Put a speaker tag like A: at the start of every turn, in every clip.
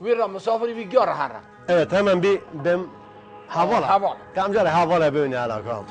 A: ویرا مسافری بی گار هر.
B: Evet hemen bir ben havala.
A: Havala.
B: Kamcar havala böyle alakam.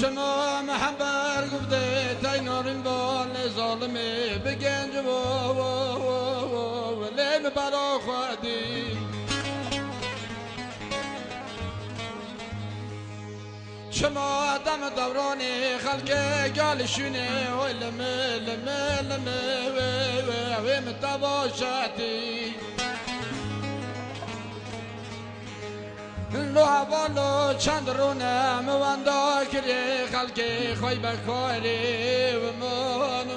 C: شما محبر گفته تاینارین بال ظالمه بگنج و لیم برا خودی شما دم دوران خلق گالشونه و لمه لمه لمه و متباشتی لو حوالو چند رونه مواندا کری خلقی خوی بکاری و مون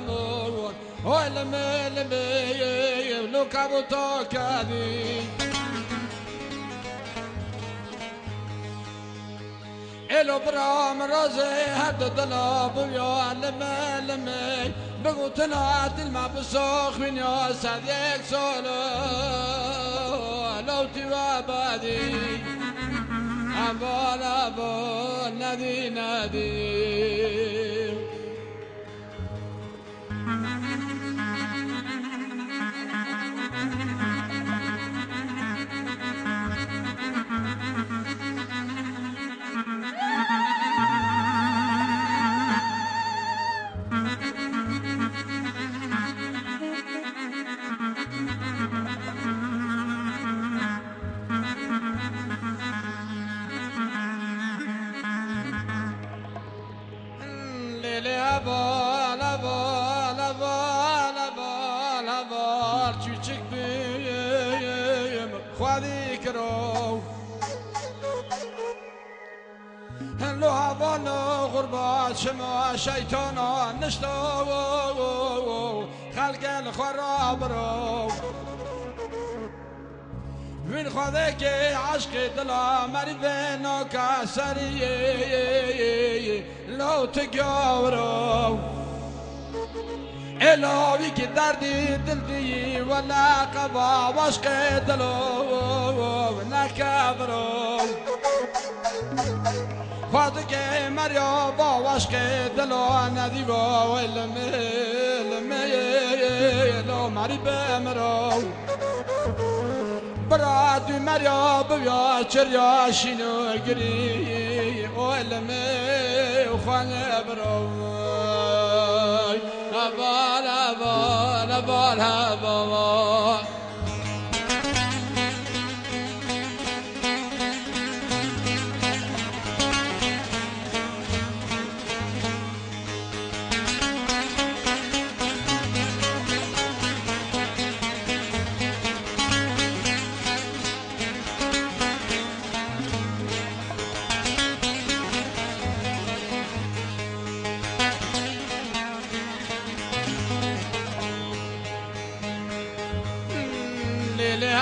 C: لمه لمه لو کبو تا کدی الو برام رازي هد دلاب ويا لمه لمه بقو طلعت الماء بسوخ من يا صديق سولو لو توابدي أبال أبال نادي نادي Abal abal abal abal abal küçük büyüğüm خواهی کرو لو هوانو غربات شما شیطانا نشتا خلق الخراب رو من خواهی که عشق دلا مریض ناکسری لو تجاورو الهی که دردی دل دی ولا قبا واشق دلو نکبرو خواهد که مریا با واشق دلو ندی با لو مری بمرو براد مریا بیا چریا شینو گری علمه خوانه برو أبال أبال أبال أبال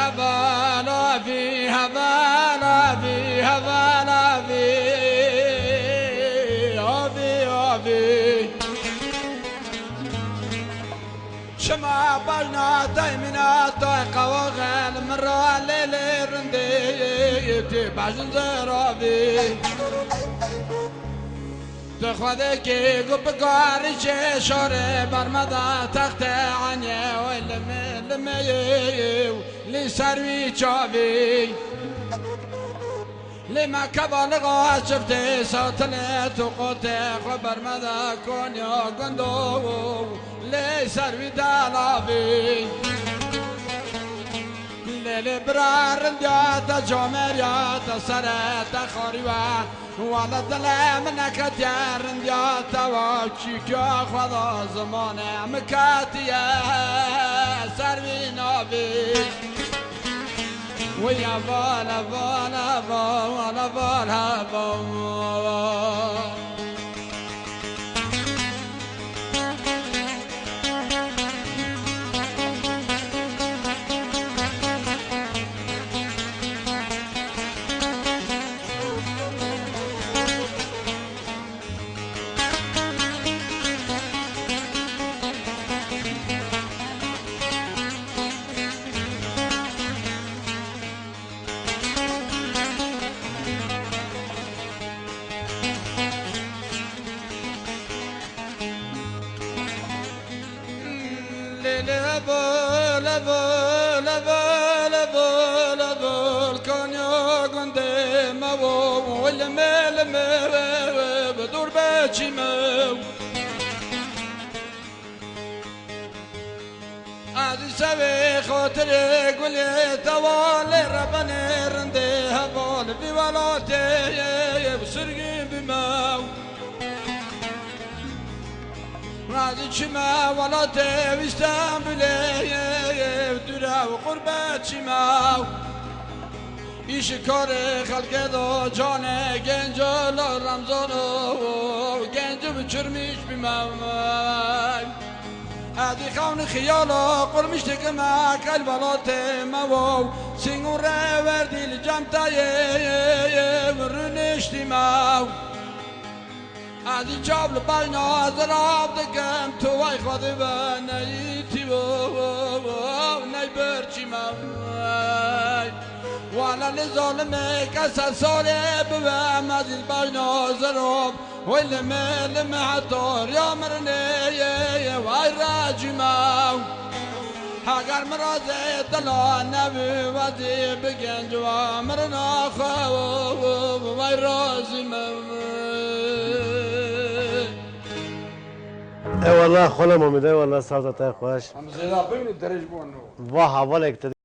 C: هبالا في هبالا في هبالا في أبي شما بلنا دايمنا طاقة وغال مرة ليلي رندي تبعجن زرابي تخوذي كي قب قاري شوري برمضة تخت عني ولمي لسروي شافي لما كبالغ شفتي ساتني تقطع خبر ماذا كون يا قندو لي سروي دالابي ليلي برار رنديات جومريات سرات خاريوان ولا ظلام نكتير رنديات وشيك يا خدا زمان مكاتيا سروي نابي ويا بالا بالا بالا بالا بالا لبول لبول لبول لبول لبول كان يقون دم والمل بدور بچي مو عزيز سوي خاطري قولي توالي ربنا رندي هبال في ولاتي بسرقي بمو رازي شما ولا تيستان بلي درا وقربات شما ایش کار خلق دا جان گنجال رمضان و گنج بچرمیش بیمام ادی خون خیالا قرمش تکما کل بلات مو سینگون ره وردی لجمتای ورنشتی مو ادی جابل باینا زراب دکم تو وای خواهد و نیتی و نی برچی مو وانا لظالمك اساسوري بوام عزيز بينا زروب واللي حطور يا مرني واي راجماو هاجر مرازي طلع النبي ودي بجنج وامرنا خاو واي رازماو
B: اي والله خلا ممدي والله صوتك خوش
C: هم زيدا بين الدرج بونو
B: واه حوالك